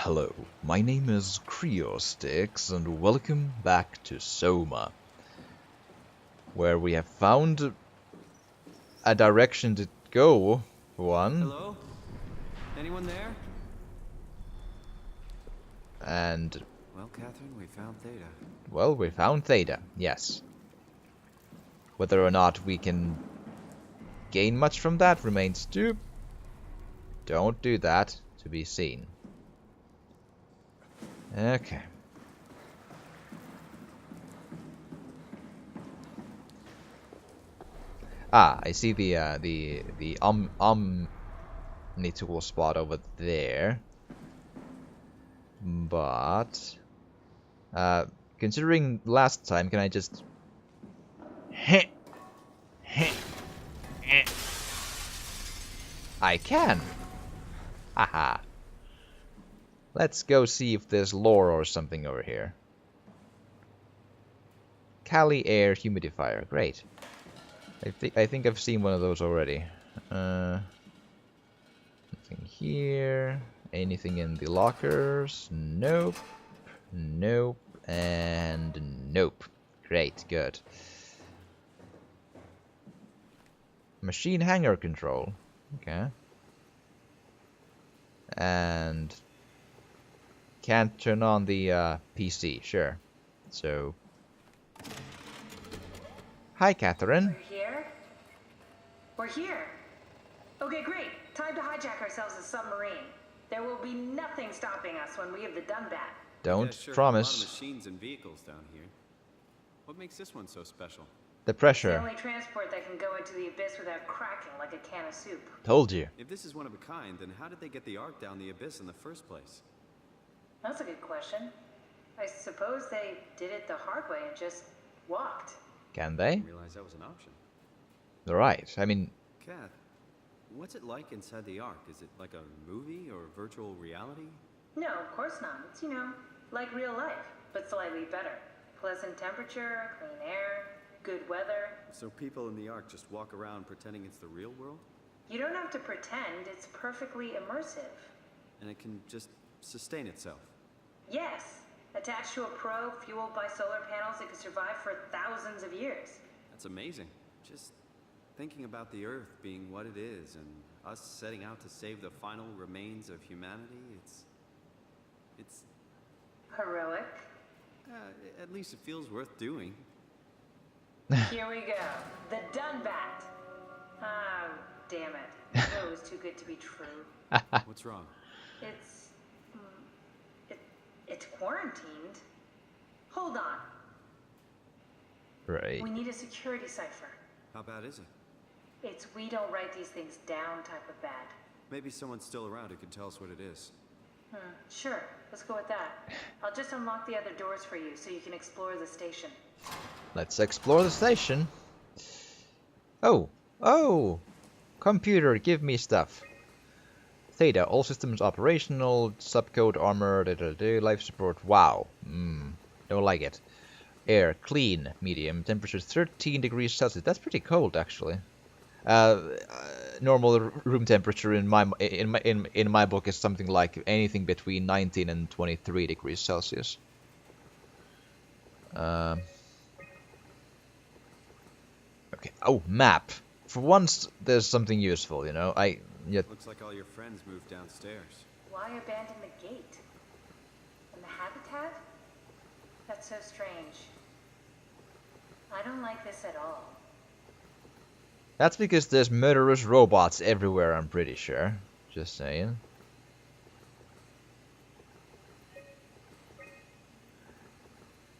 Hello, my name is Creostix, and welcome back to SOMA, where we have found a direction to go, Hello? Anyone there? and, Well, Catherine, we found Theta. well, we found Theta, yes. Whether or not we can gain much from that remains to... Don't do that, to be seen. Okay. Ah, I see the omni-tool spot over there. But considering last time, can I just I can. Haha. Let's go see if there's lore or something over here. Cali air humidifier, great. I think I've seen one of those already. Nothing here. Anything in the lockers? Nope. Nope. And nope. Great, good. Machine hanger control. Okay. And can't turn on the PC, sure. So, hi, Catherine. We're here? We're here. Okay, great. Time to hijack ourselves a submarine. There will be nothing stopping us when we have the done bat. Don't Yeah, sure, promise. A lot of machines and vehicles down here. What makes this one so special? The It's the pressure. only transport that can go into the abyss without cracking like a can of soup. Told you. If this is one of a kind, then how did they get the Ark down the abyss in the first place? That's a good question. I suppose they did it the hard way and just walked. Can I they? didn't realize that was an option. Right. I mean, Kath, what's it like inside the Ark? Is it like a movie or virtual reality? No, of course not. It's, like real life, but slightly better. Pleasant temperature, clean air, good weather. So people in the Ark just walk around pretending it's the real world? You don't have to pretend, it's perfectly immersive. And it can just sustain itself? Yes, attached to a probe fueled by solar panels, it could survive for thousands of years. That's amazing. Just thinking about the Earth being what it is and us setting out to save the final remains of humanity, it's Heroic. at least it feels worth doing. Here we go. The done bat. Oh, damn it. I knew it was too good to be true. What's wrong? It's... It's quarantined. Hold on. right. We need a security cipher. How bad is it? It's we don't write these things down type of bad. Maybe someone's still around who can tell us what it is. Sure, let's go with that. I'll just unlock the other doors for you so you can explore the station. Let's explore the station. Oh. Oh! Computer, give me stuff. Theta, all systems operational, subcode armor, life support. Wow. Don't like it. Air, clean, medium, temperature 13 degrees Celsius. That's pretty cold, actually. Normal room temperature in my book is something like anything between 19 and 23 degrees Celsius. Okay. Oh, map. For once, there's something useful, you know. Looks like all your friends moved downstairs. Why abandon the gate? And the habitat? That's so strange. I don't like this at all. That's because there's murderous robots everywhere, I'm pretty sure. Just saying.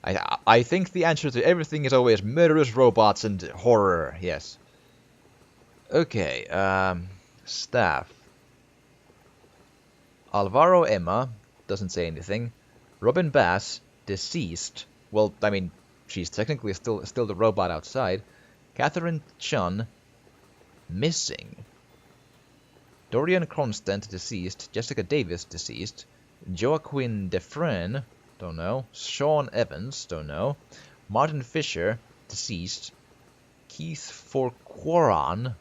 I think the answer to everything is always murderous robots and horror, yes. Okay, staff. Alvaro Emma, doesn't say anything. Robin Bass, deceased. Well, I mean, she's technically still the robot outside. Catherine Chun, missing. Dorian Constant, deceased. Jessica Davis, deceased. Joaquin Defren, don't know. Sean Evans, don't know. Martin Fisher, deceased. Keith Forquaran,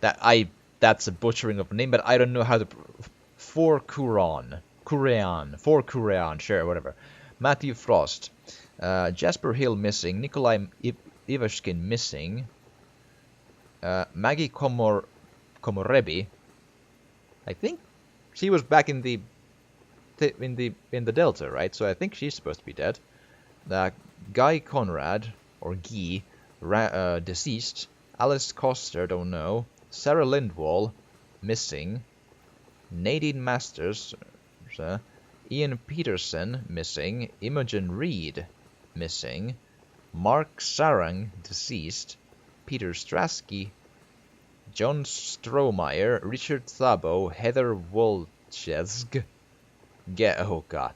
that's a butchering of a name, but I don't know how to... Forquaran. Kurean. For Kurean, sure, whatever. Matthew Frost. Jasper Hill missing. Nikolai Ivashkin missing. Maggie Komorebi. I think she was back in the Delta, right? So I think she's supposed to be dead. Guy Conrad, or Guy, deceased. Alice Coster, don't know. Sarah Lindwall, missing. Nadine Masters, Ian Peterson, missing. Imogen Reed, missing. Mark Sarang, deceased. Peter Strasky, John Strohmeyer, Richard Thabo, Heather Wolchesk. Oh god.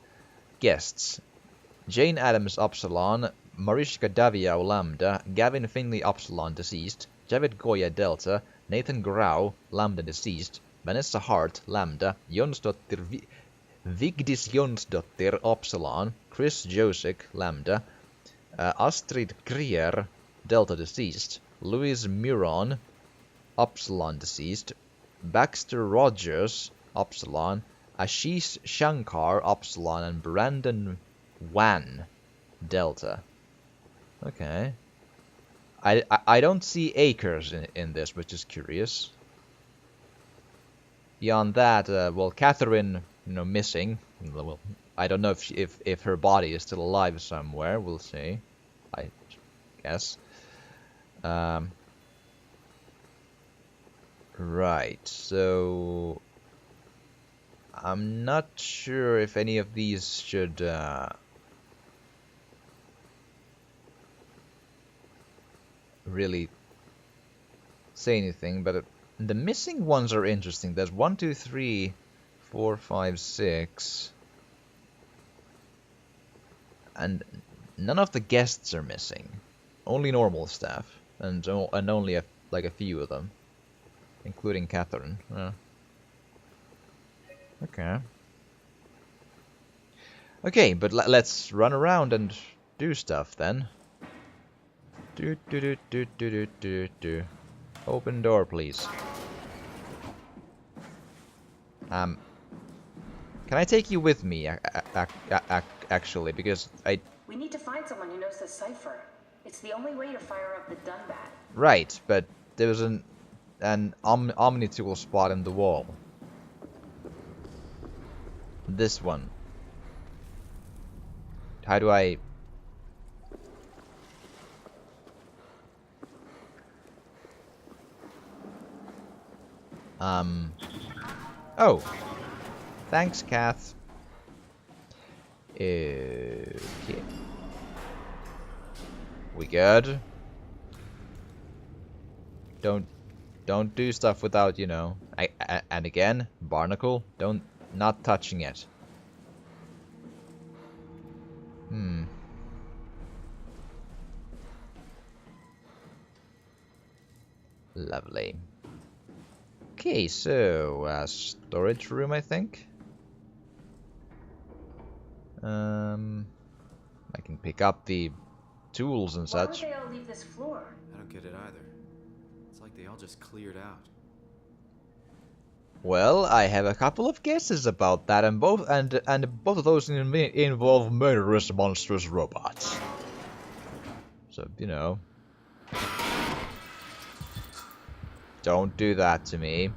Guests. Jane Adams Upsilon, Mariska Daviau Lambda, Gavin Finley Upsilon deceased, Javid Goya Delta, Nathan Grau Lambda deceased, Vanessa Hart Lambda, Jonsdottir Vigdis Jonsdottir Upsilon, Chris Josek Lambda, Astrid Krier Delta deceased, Louise Muron Upsilon deceased, Baxter Rogers Upsilon, Ashish Shankar Upsilon, and Brandon Wan Delta. Okay. I don't see acres in this, which is curious. Beyond that, well, Catherine, missing. Well, I don't know if her body is still alive somewhere. We'll see. I guess. Right. So I'm not sure if any of these should really say anything, but the missing ones are interesting. There's 1, 2, 3, 4, 5, 6, and none of the guests are missing. Only normal staff, and only a few of them, including Catherine. Okay. Okay, but let's run around and do stuff then. Open door, please. Can I take you with me, actually, because We need to find someone who knows the cipher. It's the only way to fire up the Dunbat. Right, but there was an Omnitool spot in the wall. This one. How do I... Oh. Thanks, Kath. Okay. We good? Don't do stuff without, and again, Barnacle, not touching it. Lovely. Okay, so, storage room, I think. I can pick up the tools and such. Why would they all leave this floor? I don't get it either. It's like they all just cleared out. Well, I have a couple of guesses about that, and both of those involve murderous, monstrous robots. So, don't do that to me.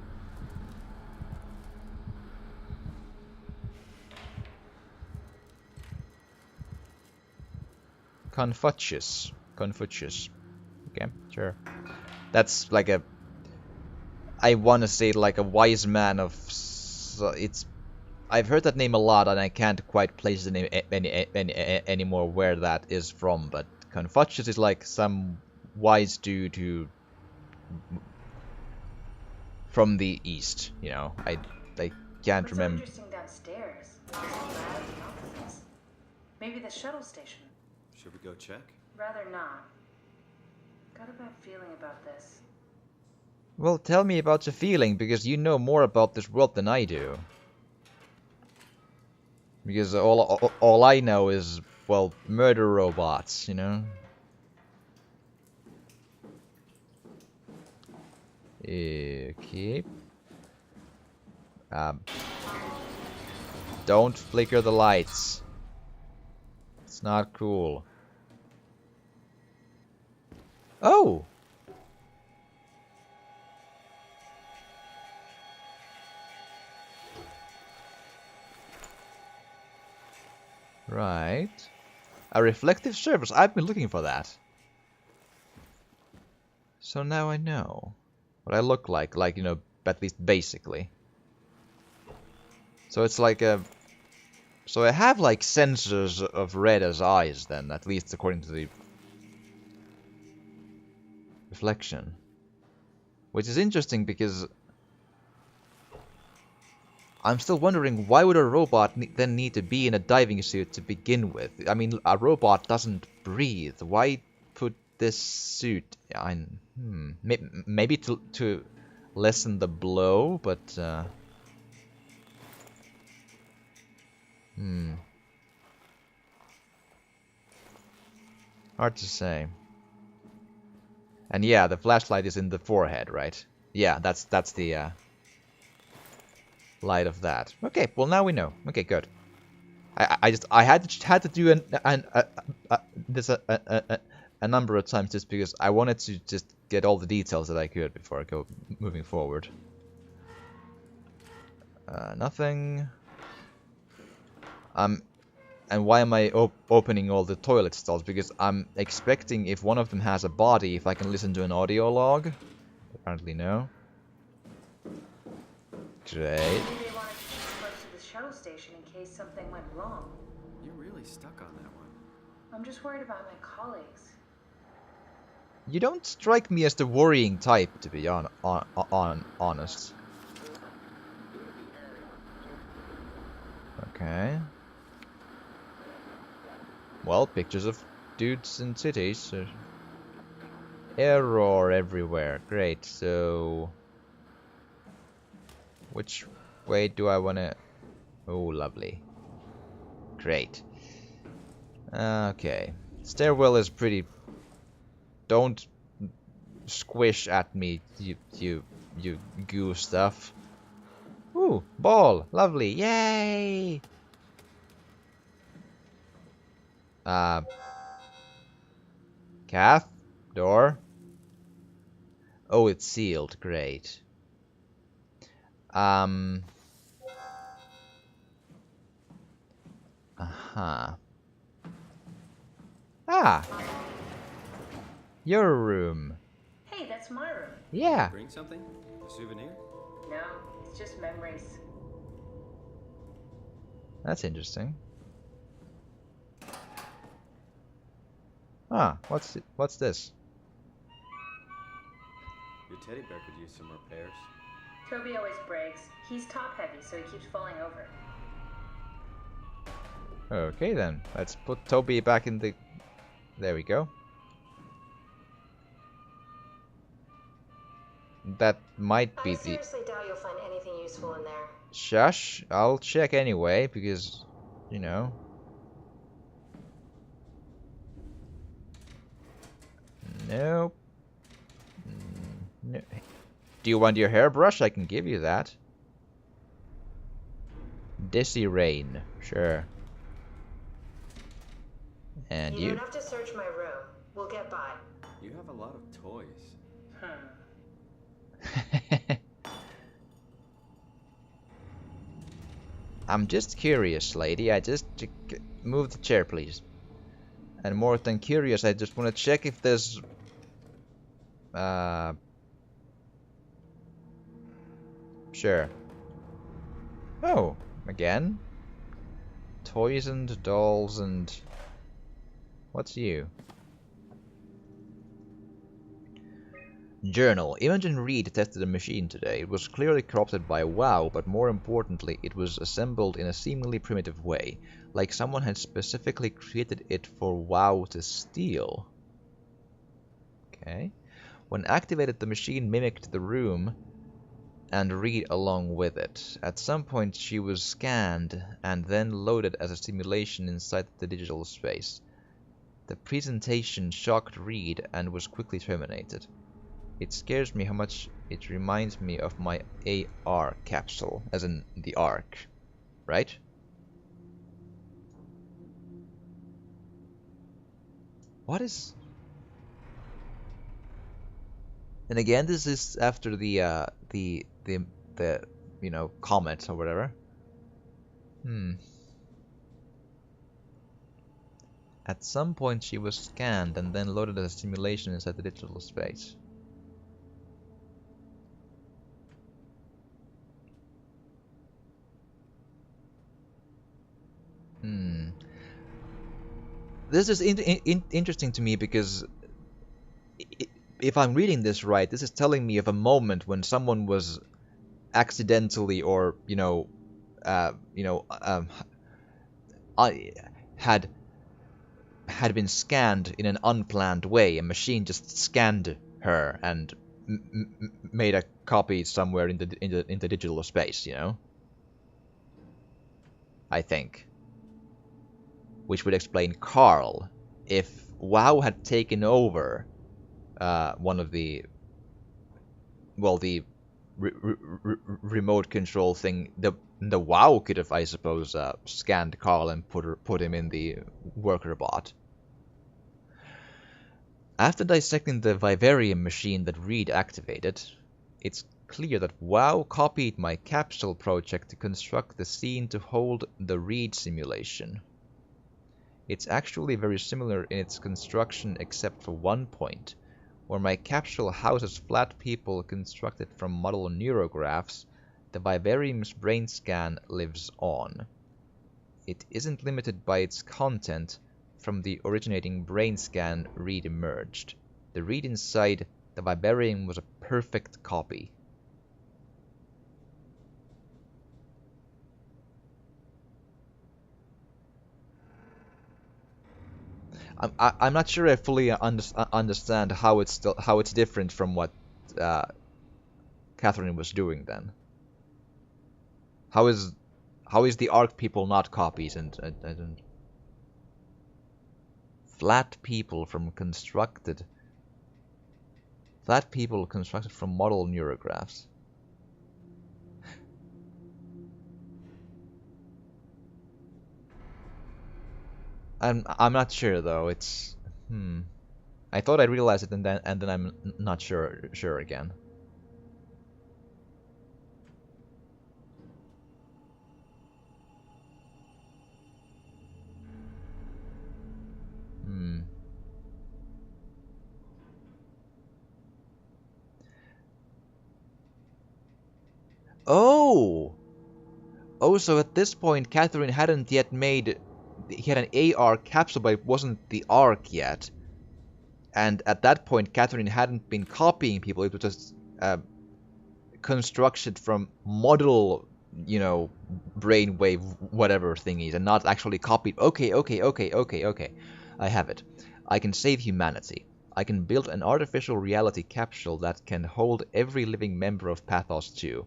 Confucius. Okay, sure. That's like a... I want to say like a wise man of... I've heard that name a lot, and I can't quite place the name anymore where that is from, but Confucius is like some wise dude who... from the east, I can't remember. What's so interesting downstairs? Maybe the shuttle station. Should we go check? Rather not. Got a bad feeling about this. Well, tell me about your feeling, because you know more about this world than I do. Because all I know is, well, murder robots, Okay. Don't flicker the lights. It's not cool. Oh! Right. A reflective surface. I've been looking for that. So now I know what I look like, you know, at least basically. So it's like a... So I have like sensors of red as eyes then, at least according to the reflection. Which is interesting because I'm still wondering why would a robot then need to be in a diving suit to begin with? I mean, a robot doesn't breathe. Why put this suit on? Maybe to lessen the blow, but hard to say. And yeah, the flashlight is in the forehead, right? Yeah, that's the light of that. Okay, well now we know. Okay, good. I had to do this a number of times just because I wanted to just get all the details that I could before I go moving forward. Nothing. And why am I opening all the toilet stalls? Because I'm expecting if one of them has a body, if I can listen to an audio log. Apparently no. Great. Maybe they wanted to keep close to the shuttle station in case something went wrong. You're really stuck on that one. I'm just worried about my colleagues. You don't strike me as the worrying type, to be honest. Okay. Well, pictures of dudes in cities. Error everywhere. Great, so... Which way do I wanna... Oh, lovely. Great. Okay. Stairwell is pretty... Don't squish at me, you goo stuff. Ooh, ball! Lovely! Yay! Kath? Door? Oh, it's sealed. Great. Uh-huh. Ah! Your room. Hey, that's my room. Yeah. Bring something? A souvenir? No, it's just memories. That's interesting. Ah, what's this? Your teddy bear could use some repairs. Toby always breaks. He's top heavy, so he keeps falling over. Okay then, let's put Toby back in the... There we go. That might be I the... seriously doubt you'll find anything useful in there. Shush, I'll check anyway, because, you know... Nope. No. Do you want your hairbrush? I can give you that. Dizzy Rain, sure. And you? You don't have to search my room. We'll get by. You have a lot of toys. I'm just curious, lady. I just... Move the chair, please. And more than curious, I just want to check if there's... Sure. Oh, again? Toys and dolls and... What's you? Journal. Imogen Reed tested a machine today. It was clearly corrupted by WoW, but more importantly, it was assembled in a seemingly primitive way, like someone had specifically created it for WoW to steal. Okay. When activated, the machine mimicked the room and Reed along with it. At some point, she was scanned and then loaded as a simulation inside the digital space. The presentation shocked Reed and was quickly terminated. It scares me how much it reminds me of my AR capsule, as in the Ark, right? What is... And again, this is after the you know, comet or whatever. At some point she was scanned and then loaded as a simulation inside the digital space. This is interesting to me because if I'm reading this right, this is telling me of a moment when someone was accidentally or had been scanned in an unplanned way. A machine just scanned her and made a copy somewhere in the digital space. You know, I think, which would explain Carl. If WoW had taken over one of the remote control thing, the WoW could have, I suppose, scanned Carl and put him in the worker bot. After dissecting the vivarium machine that Reed activated, it's clear that WoW copied my capsule project to construct the scene to hold the Reed simulation. It's actually very similar in its construction except for one point. Where my capsule houses flat people constructed from model neurographs, the vivarium's brain scan lives on. It isn't limited by its content. From the originating brain scan, Reed emerged. The Reed inside the vivarium was a perfect copy. I'm not sure I fully understand how it's different from what Catherine was doing then. How is the Ark people not copies and flat people constructed from model neurographs? I'm not sure though. It's I thought I realized it and then I'm not sure again. Oh! Oh, so at this point Catherine hadn't yet made... He had an AR capsule, but it wasn't the Ark yet. And at that point, Catherine hadn't been copying people. It was just constructed from model, brainwave whatever thingies, and not actually copied. Okay. I have it. I can save humanity. I can build an artificial reality capsule that can hold every living member of Pathos 2.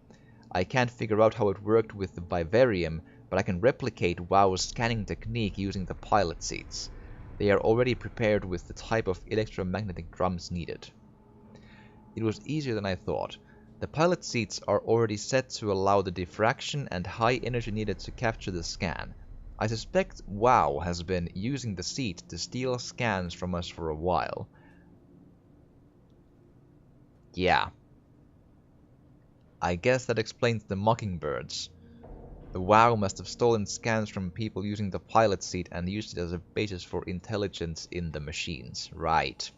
I can't figure out how it worked with the vivarium, but I can replicate WoW's scanning technique using the pilot seats. They are already prepared with the type of electromagnetic drums needed. It was easier than I thought. The pilot seats are already set to allow the diffraction and high energy needed to capture the scan. I suspect WoW has been using the seat to steal scans from us for a while. Yeah. I guess that explains the mockingbirds. The WoW must have stolen scans from people using the pilot seat and used it as a basis for intelligence in the machines. Right.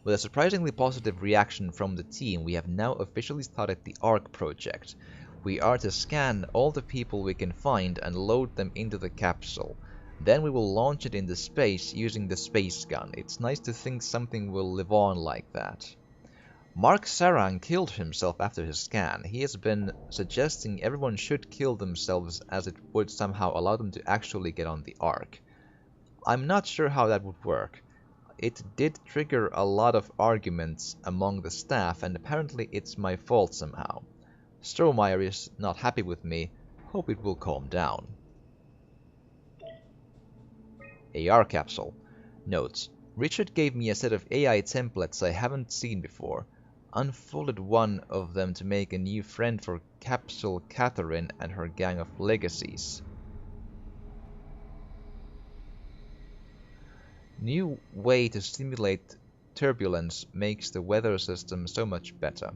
With a surprisingly positive reaction from the team, we have now officially started the Ark project. We are to scan all the people we can find and load them into the capsule. Then we will launch it into space using the space gun. It's nice to think something will live on like that. Mark Sarang killed himself after his scan. He has been suggesting everyone should kill themselves as it would somehow allow them to actually get on the Ark. I'm not sure how that would work. It did trigger a lot of arguments among the staff, and apparently it's my fault somehow. Strohmeyer is not happy with me. Hope it will calm down. AR capsule. Notes. Richard gave me a set of AI templates I haven't seen before. Unfolded one of them to make a new friend for Capsule Catherine and her gang of legacies. New way to simulate turbulence makes the weather system so much better.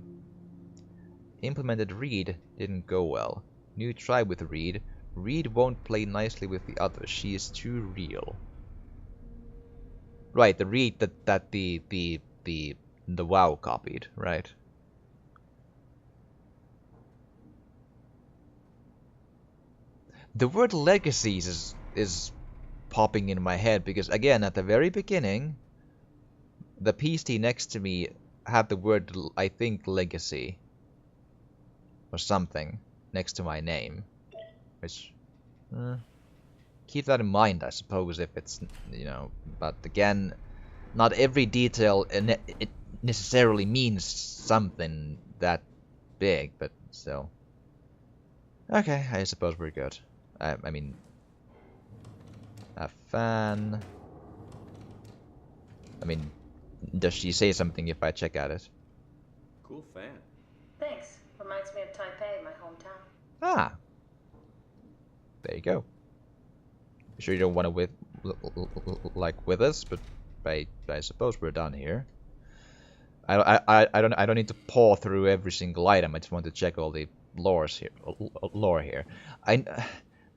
Implemented Reed didn't go well. New try with Reed. Reed won't play nicely with the others. She is too real. Right, the Reed that the WoW copied, right? The word legacies is popping in my head because again at the very beginning the PC next to me had the word, I think, legacy or something next to my name, which keep that in mind, I suppose, if it's, you know, but again, not every detail it necessarily means something that big, but still. Okay, I suppose we're good. I mean, a fan. I mean, does she say something if I check at it? Cool fan. Thanks. Reminds me of Taipei, my hometown. Ah. There you go. Sure you don't want to with us, but I suppose we're done here. I don't need to paw through every single item. I just want to check all the lore here.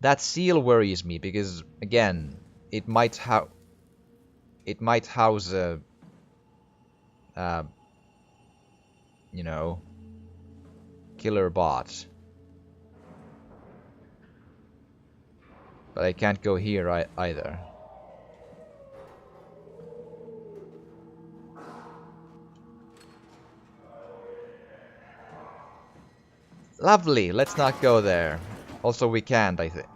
That seal worries me because again, it might house a you know, killer bot. But I can't go here either. Lovely, let's not go there. Also, we can't, I think.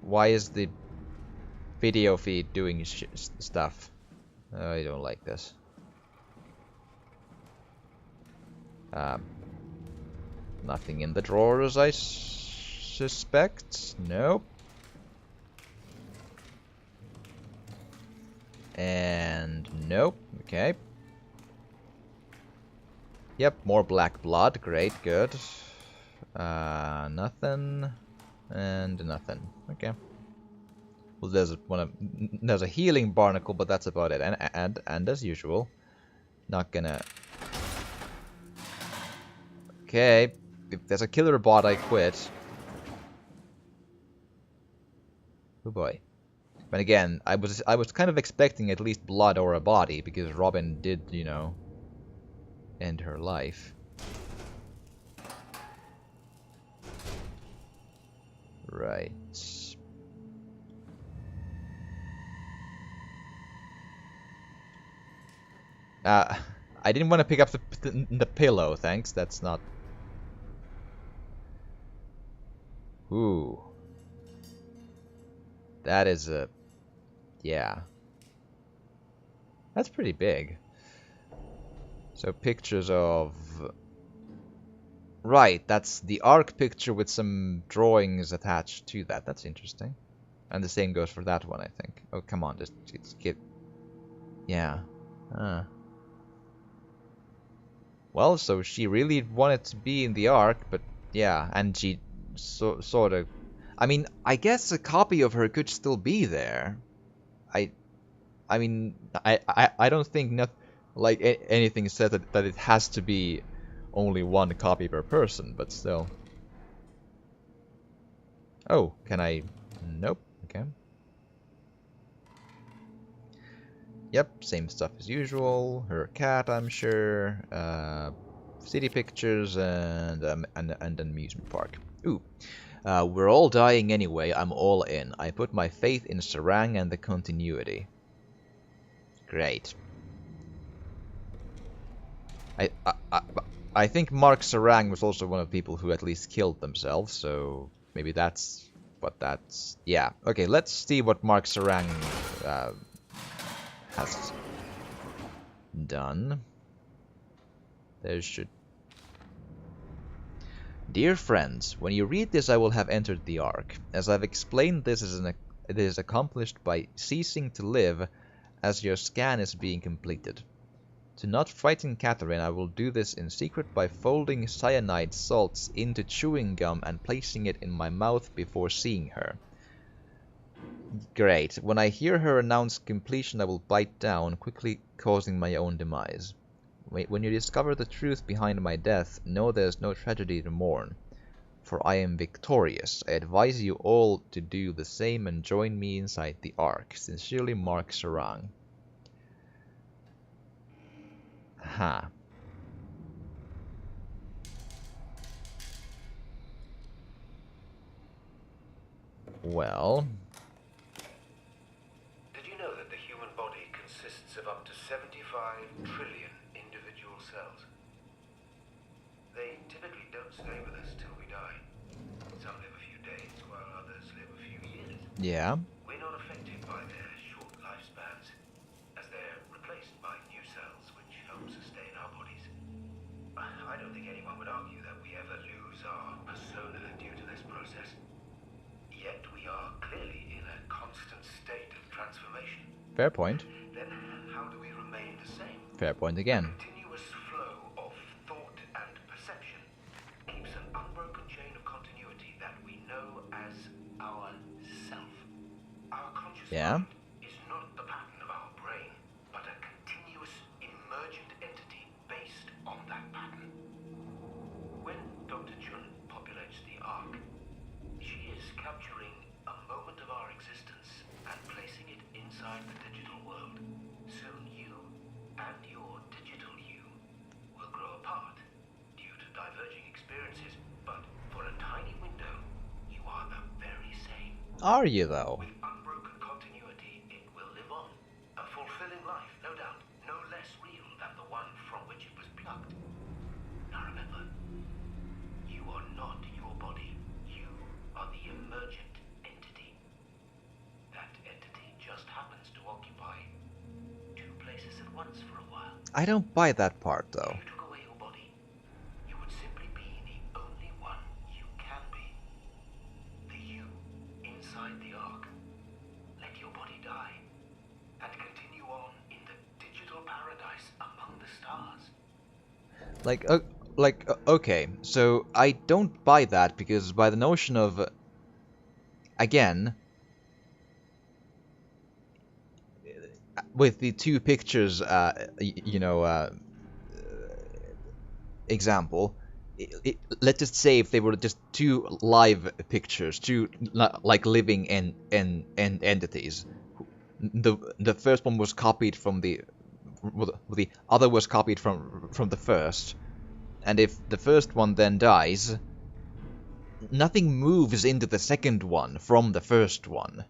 Why is the video feed doing stuff? I don't like this. Nothing in the drawers, I suspect. Nope. And nope. Okay. Yep, more black blood. Great, good. Nothing. And nothing. Okay. Well, there's a healing barnacle, but that's about it. And as usual, not gonna. Okay, if there's a killer bot, I quit. Oh boy. But again, I was kind of expecting at least blood or a body because Robin did, you know, end her life. Right. I didn't want to pick up the pillow, thanks. That's not. Ooh. That is a. Yeah. That's pretty big. So pictures of. Right, that's the Ark picture with some drawings attached to that. That's interesting. And the same goes for that one, I think. Oh, come on, just get. Yeah. Well, so she really wanted to be in the Ark, but yeah, and she sort of. I mean, I guess a copy of her could still be there. I mean, I don't think anything said that it has to be only one copy per person, but still. Oh, can I? Nope. Okay. Yep, same stuff as usual. Her cat, I'm sure. City pictures and an amusement park. Ooh. We're all dying anyway. I'm all in. I put my faith in Sarang and the continuity. Great. I think Mark Sarang was also one of the people who at least killed themselves, so maybe that's what that's. Yeah. Okay, let's see what Mark Sarang has done. There should. Dear friends, when you read this I will have entered the Ark. As I've explained, it is accomplished by ceasing to live as your scan is being completed. To not frighten Catherine, I will do this in secret by folding cyanide salts into chewing gum and placing it in my mouth before seeing her. Great. When I hear her announce completion, I will bite down, quickly causing my own demise. When you discover the truth behind my death, know there's no tragedy to mourn, for I am victorious. I advise you all to do the same and join me inside the Ark. Sincerely, Mark Sarang. Ha. Well... Did you know that the human body consists of up to 75 trillion individual cells? They typically don't stay with us till we die. Some live a few days, while others live a few years. Yeah. We're not affected by their short lifespans, as they're replaced by new cells, which help sustain our bodies. I don't think anyone would argue that we ever lose our persona due to this process. Yet we are clearly in a constant state of transformation. Fair point. Then how do we remain the same? Fair point again. A continuous flow of thought and perception keeps an unbroken chain of continuity that we know as our self. Our conscious mind is not the pattern of our brain, but a continuous emergent entity based on that pattern. When Dr. Chun populates the Ark, she is capturing a moment of our existence and placing it inside the digital world. Soon you and your digital you will grow apart due to diverging experiences, but for a tiny window, you are the very same. Are you, though? With unbroken continuity, it will live on. A fulfilling life, no doubt, no less real than the one from which it was plucked. Now remember, you are not your body. You are the emergent entity. That entity just happens to occupy two places at once for a while. I don't buy that part, though. If you took away your body, you would simply be the only one you can be. The you inside the Ark. Let your body die and continue on in the digital paradise among the stars. Okay, so I don't buy that because by the notion of, again, with the two pictures, example, let's just say if they were just two live pictures, two like living entities. The first one was copied from the other was copied from the first, and if the first one then dies, nothing moves into the second one from the first one.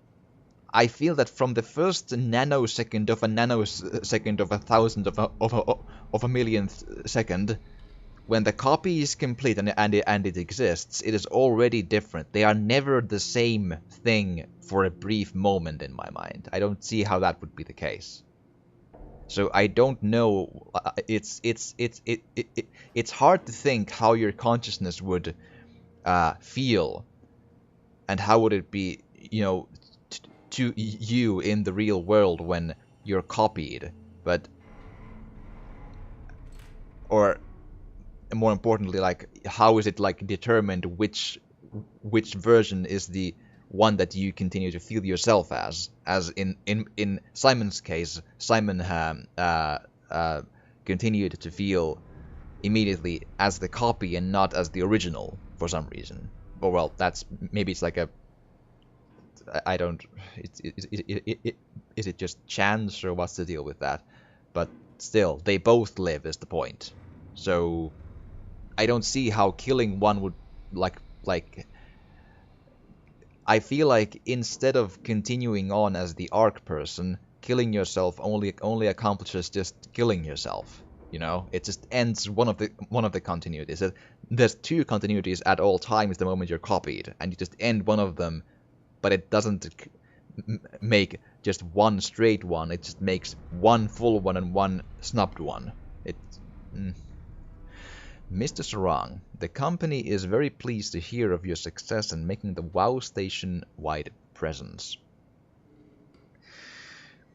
I feel that from the first nanosecond of a nanosecond of a thousandth of a millionth second, when the copy is complete and it exists, it is already different. They are never the same thing for a brief moment in my mind. I don't see how that would be the case. So I don't know. It's hard to think how your consciousness would feel, and how would it be, to you in the real world when you're copied, but, or more importantly, like, how is it like determined which version is the one that you continue to feel yourself as in Simon's case, Simon continued to feel immediately as the copy and not as the original for some reason. Or well, that's maybe it's like a, I don't, is it just chance or what's the deal with that? But still, they both live is the point. So I don't see how killing one would like I feel like instead of continuing on as the Ark person, killing yourself only accomplishes just killing yourself. It just ends one of the continuities. There's two continuities at all times the moment you're copied, and you just end one of them, but it doesn't make just one straight one. It just makes one full one and one snubbed one. Mr. Sarang, the company is very pleased to hear of your success in making the WoW station-wide presence.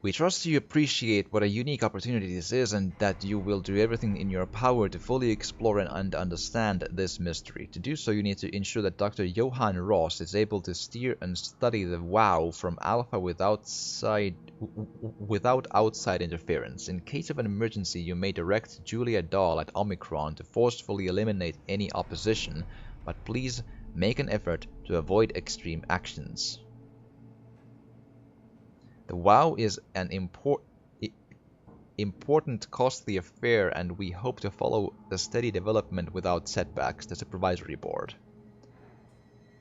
We trust you appreciate what a unique opportunity this is and that you will do everything in your power to fully explore and understand this mystery. To do so, you need to ensure that Dr. Johann Ross is able to steer and study the WoW from Alpha without outside interference. In case of an emergency, you may direct Julia Dahl at Omicron to forcefully eliminate any opposition, but please make an effort to avoid extreme actions. The WoW is an important, costly affair, and we hope to follow the steady development without setbacks. The Supervisory Board.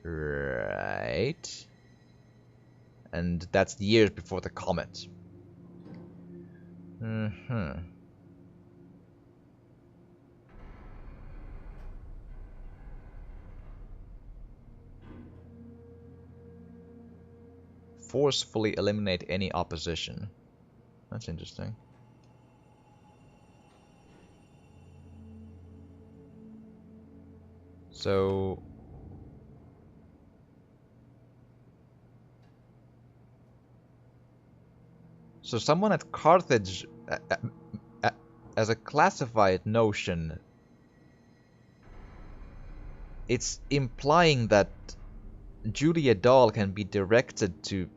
Right. And that's years before the comet. Forcefully eliminate any opposition. That's interesting. So someone at Carthage, as a classified notion, it's implying that Julia Dahl can be directed to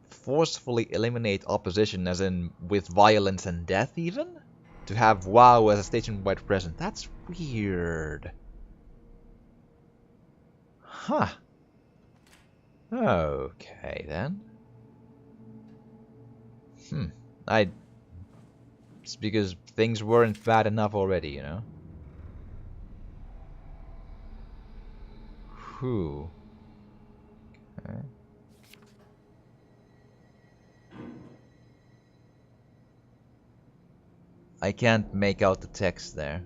forcefully eliminate opposition, as in with violence and death even? To have WoW as a station-wide presence. That's weird. Huh. Okay, then. It's because things weren't bad enough already, you know? Whew. Okay. I can't make out the text there.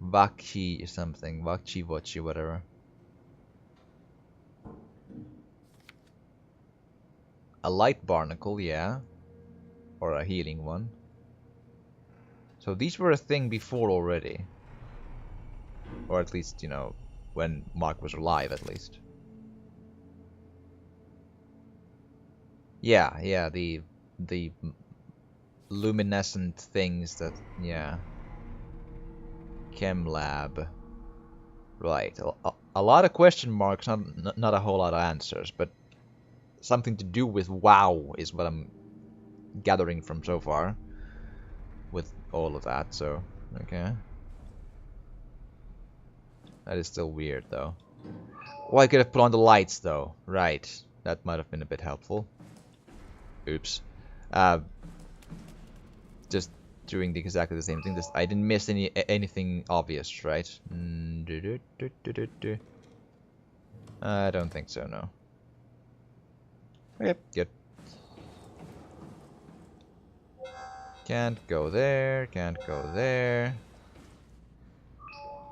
Vakchi something. Vakchi Vochi, whatever. A light barnacle, yeah. Or a healing one. So these were a thing before already. Or at least, you know, when Mark was alive, at least. Yeah, the luminescent things that, yeah. Chem lab. Right. A lot of question marks, not a whole lot of answers, but something to do with WoW is what I'm gathering from so far. With all of that, so, okay. That is still weird, though. Oh, I could have put on the lights, though. Right. That might have been a bit helpful. Oops. Just doing exactly the same thing. I didn't miss anything obvious, right? I don't think so, no. Yep, good. Can't go there, can't go there.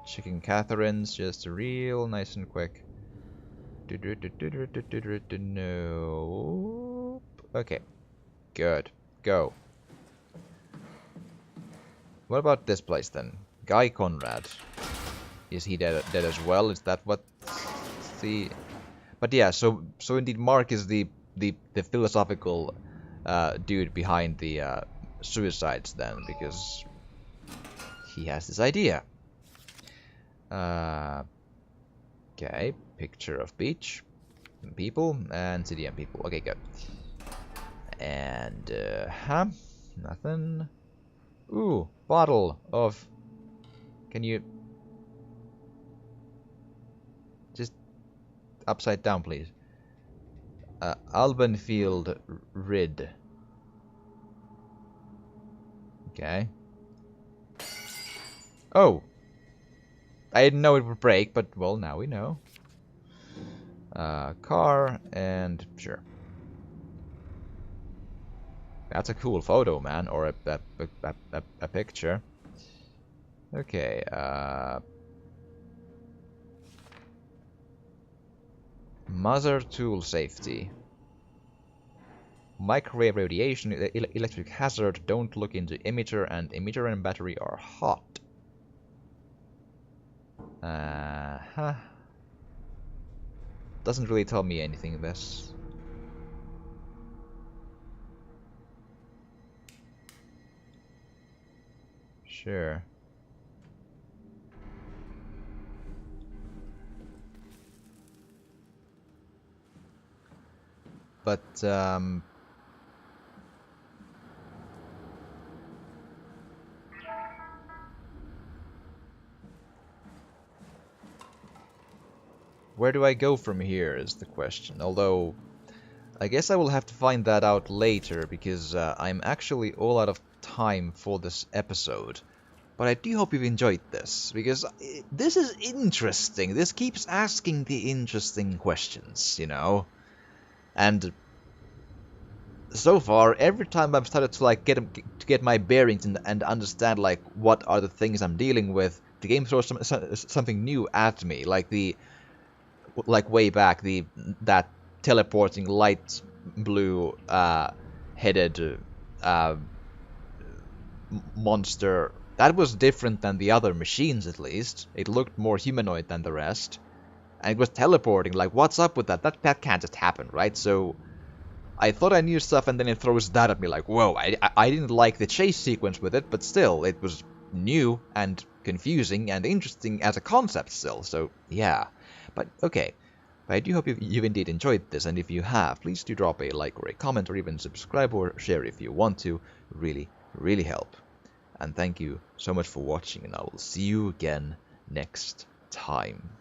Checking Catherine's just real nice and quick. No. Okay. Good. Go. What about this place then? Guy Conrad. Is he dead as well? Is that what the... But yeah, so indeed Mark is the philosophical dude behind the suicides then, because he has this idea. Okay, picture of beach, and people, and city and people. Okay, good. And, nothing. Ooh, bottle of... Can you... Just upside down, please. Albenfield Rid. Okay. Oh! I didn't know it would break, but, well, now we know. Car, and sure. That's a cool photo, man, or a picture. Okay, Mother tool safety. Microwave radiation, electric hazard, don't look into emitter, and emitter and battery are hot. Doesn't really tell me anything, this. Sure. But, where do I go from here is the question. Although, I guess I will have to find that out later, because I'm actually all out of time for this episode. But I do hope you've enjoyed this, because this is interesting. This keeps asking the interesting questions, you know? And so far, every time I've started to like get my bearings and understand like what are the things I'm dealing with, the game throws something new at me, like way back that teleporting light blue headed monster. That was different than the other machines, at least. It looked more humanoid than the rest, and it was teleporting. Like, what's up with that? That can't just happen, right? So I thought I knew stuff, and then it throws that at me like, whoa, I didn't like the chase sequence with it, but still, it was new and confusing and interesting as a concept still, so yeah. But okay, but I do hope you've indeed enjoyed this, and if you have, please do drop a like or a comment or even subscribe or share if you want to. Really, really help. And thank you so much for watching, and I will see you again next time.